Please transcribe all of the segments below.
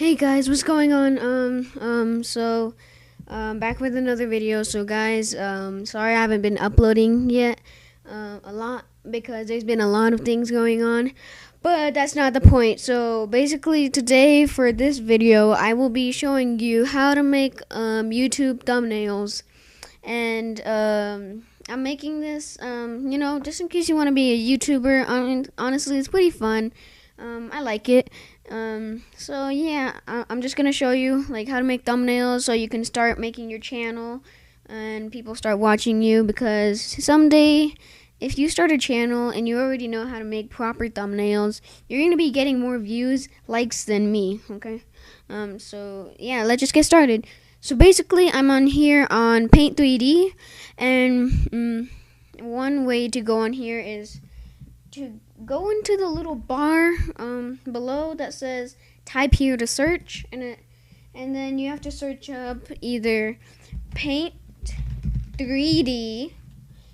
Hey guys, what's going on? Back with another video. So guys, sorry I haven't been uploading yet, a lot because there's been a lot of things going on, but that's not the point. So basically today for this video, I will be showing you how to make, YouTube thumbnails, and, I'm making this, just in case you want to be a YouTuber. Honestly, it's pretty fun. I like it. So yeah, I'm just gonna show you like how to make thumbnails so you can start making your channel and people start watching you, because someday if you start a channel and you already know how to make proper thumbnails, you're gonna be getting more views, likes than me, okay? So yeah, let's just get started. So basically I'm on here on Paint 3D, and one way to go on here is to go into the little bar below that says type here to search, and then you have to search up either Paint 3D,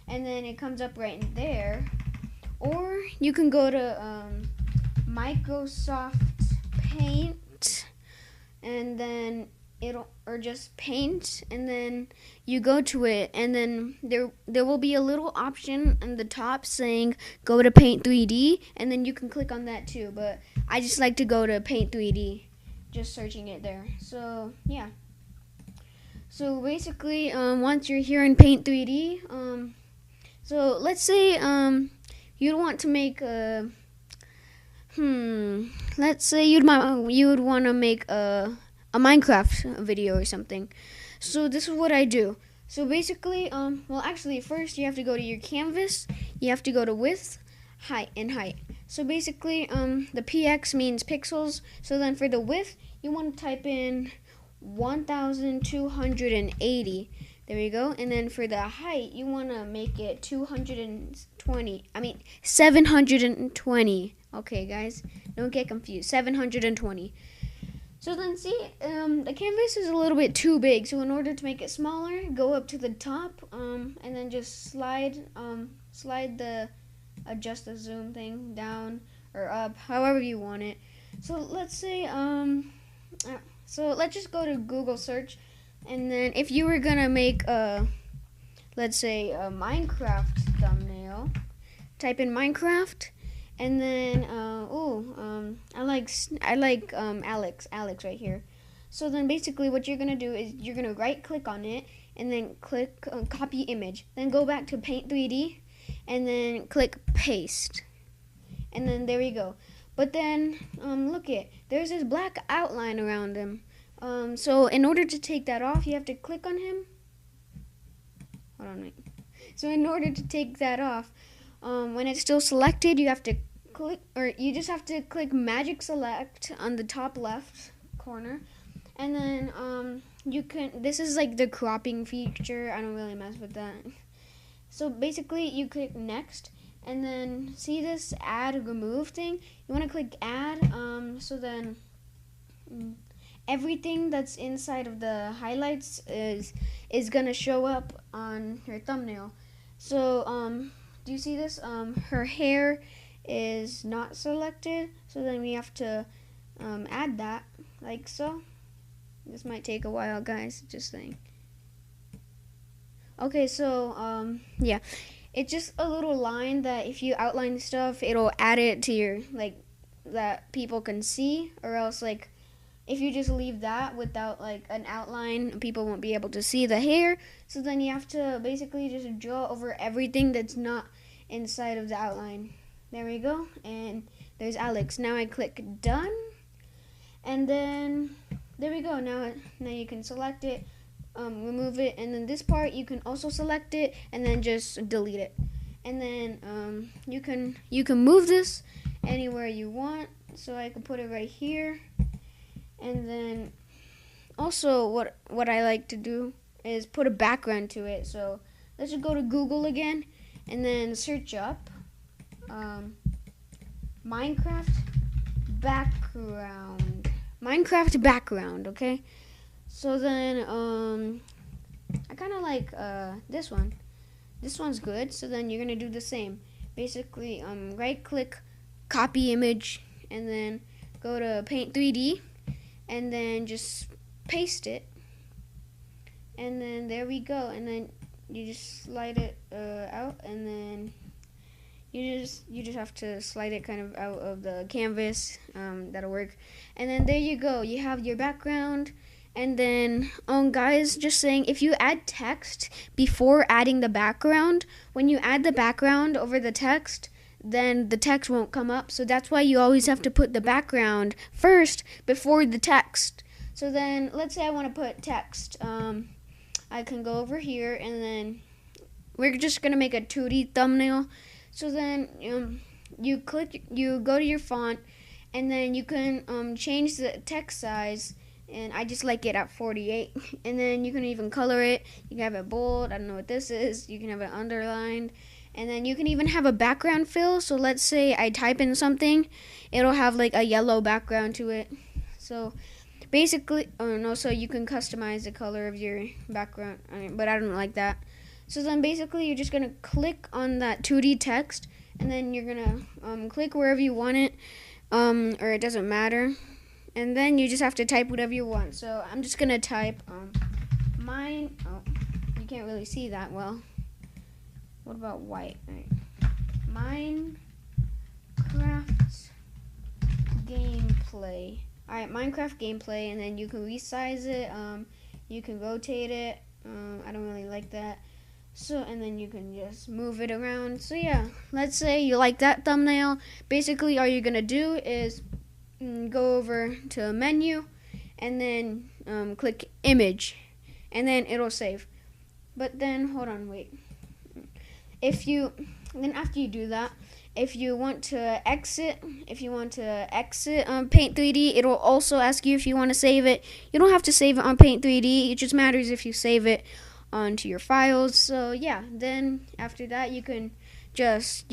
and then it comes up right in there, or you can go to Microsoft Paint, and then or just Paint, and then you go to it, and then there will be a little option on the top saying go to Paint 3D, and then you can click on that too, but I just like to go to Paint 3D, just searching it there. So yeah, so basically once you're here in Paint 3D, so let's say you'd want to make a let's say you would want to make a Minecraft video or something. So this is what I do. So basically, well actually first you have to go to your canvas, you have to go to width, height, and height. So basically, the px means pixels, so then for the width, you want to type in 1280. There you go. And then for the height, you want to make it 720. Okay guys, don't get confused, 720. So then see, the canvas is a little bit too big, so in order to make it smaller, go up to the top, and then just slide the adjust the zoom thing down or up, however you want it. So let's say, so let's just go to Google search, and then if you were gonna make let's say a Minecraft thumbnail, type in Minecraft. And then, I like Alex right here. So then basically what you're going to do is you're going to right click on it, and then click copy image. Then go back to Paint 3D, and then click paste. And then there you go. But then, look it, there's this black outline around him. So in order to take that off, you have to click on him. Hold on, wait. So in order to take that off, when it's still selected, you have to click, or you just have to click magic select on the top left corner, and then you can, this is like the cropping feature, I don't really mess with that. So basically you click next, and then see this add remove thing, you want to click add, so then everything that's inside of the highlights is gonna show up on your thumbnail. So do you see this? Her hair is not selected, so then we have to add that, like so. This might take a while, guys, just saying. Okay, so yeah, it's just a little line that if you outline stuff, it'll add it to your, like, that people can see, or else, like, if you just leave that without like an outline, people won't be able to see the hair. So then you have to basically just draw over everything that's not inside of the outline. There we go. And there's Alex. Now I click done. And then there we go. Now you can select it, remove it, and then this part you can also select it and then just delete it. And then you can move this anywhere you want. So I can put it right here. And then also what I like to do is put a background to it. So let's just go to Google again, and then search up Minecraft background, okay? So then I kind of like this one. This one's good. So then you're going to do the same. Basically right click, copy image, and then go to Paint 3D. and then just paste it, and then there we go. And then you just slide it out, and then you just have to slide it kind of out of the canvas. That'll work. And then there you go. You have your background. And then, guys, just saying, if you add text before adding the background, when you add the background over the text, then the text won't come up. So that's why you always have to put the background first before the text. So then, let's say I want to put text. I can go over here, and then we're just going to make a 2D thumbnail. So then you go to your font, and then you can change the text size. And I just like it at 48. And then you can even color it. You can have it bold. I don't know what this is. You can have it underlined. And then you can even have a background fill. So let's say I type in something. It'll have like a yellow background to it. So basically, so you can customize the color of your background. But I don't like that. So then basically you're just going to click on that 2D text. And then you're going to click wherever you want it. Or it doesn't matter. And then you just have to type whatever you want. So I'm just going to type mine. Oh, you can't really see that well. What about white? All right. Minecraft gameplay. All right, Minecraft gameplay. And then you can resize it. You can rotate it. I don't really like that. So, and then you can just move it around. So yeah, let's say you like that thumbnail. Basically, all you're going to do is go over to menu, and then click image, and then it'll save. But then hold on, wait. Then after you do that, if you want to exit Paint 3D, it'll also ask you if you want to save it. You don't have to save it on Paint 3D. It just matters if you save it onto your files. So yeah, then after that you can just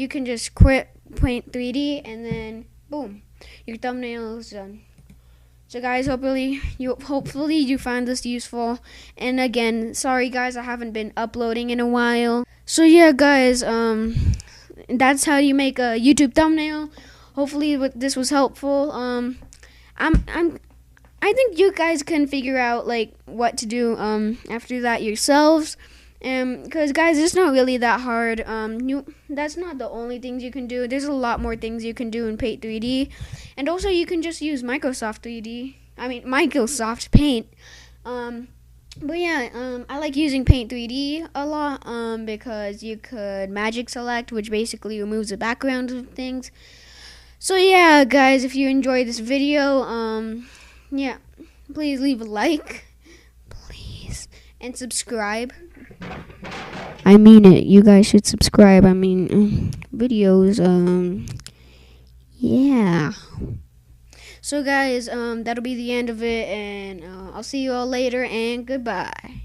quit Paint 3D, and then boom, your thumbnail is done. So guys, hopefully you find this useful. And again, sorry guys, I haven't been uploading in a while. So yeah guys, that's how you make a YouTube thumbnail. Hopefully this was helpful. I think you guys can figure out like what to do after that yourselves. Because guys, it's not really that hard. That's not the only things you can do. There's a lot more things you can do in Paint 3D, and also you can just use Microsoft Paint. But yeah, I like using Paint 3D a lot because you could magic select, which basically removes the background of things. So yeah, guys, if you enjoyed this video, yeah, please leave a like, please, and subscribe. I mean it. You guys should subscribe. I mean, videos. Yeah. So guys, that'll be the end of it, and I'll see you all later, and goodbye.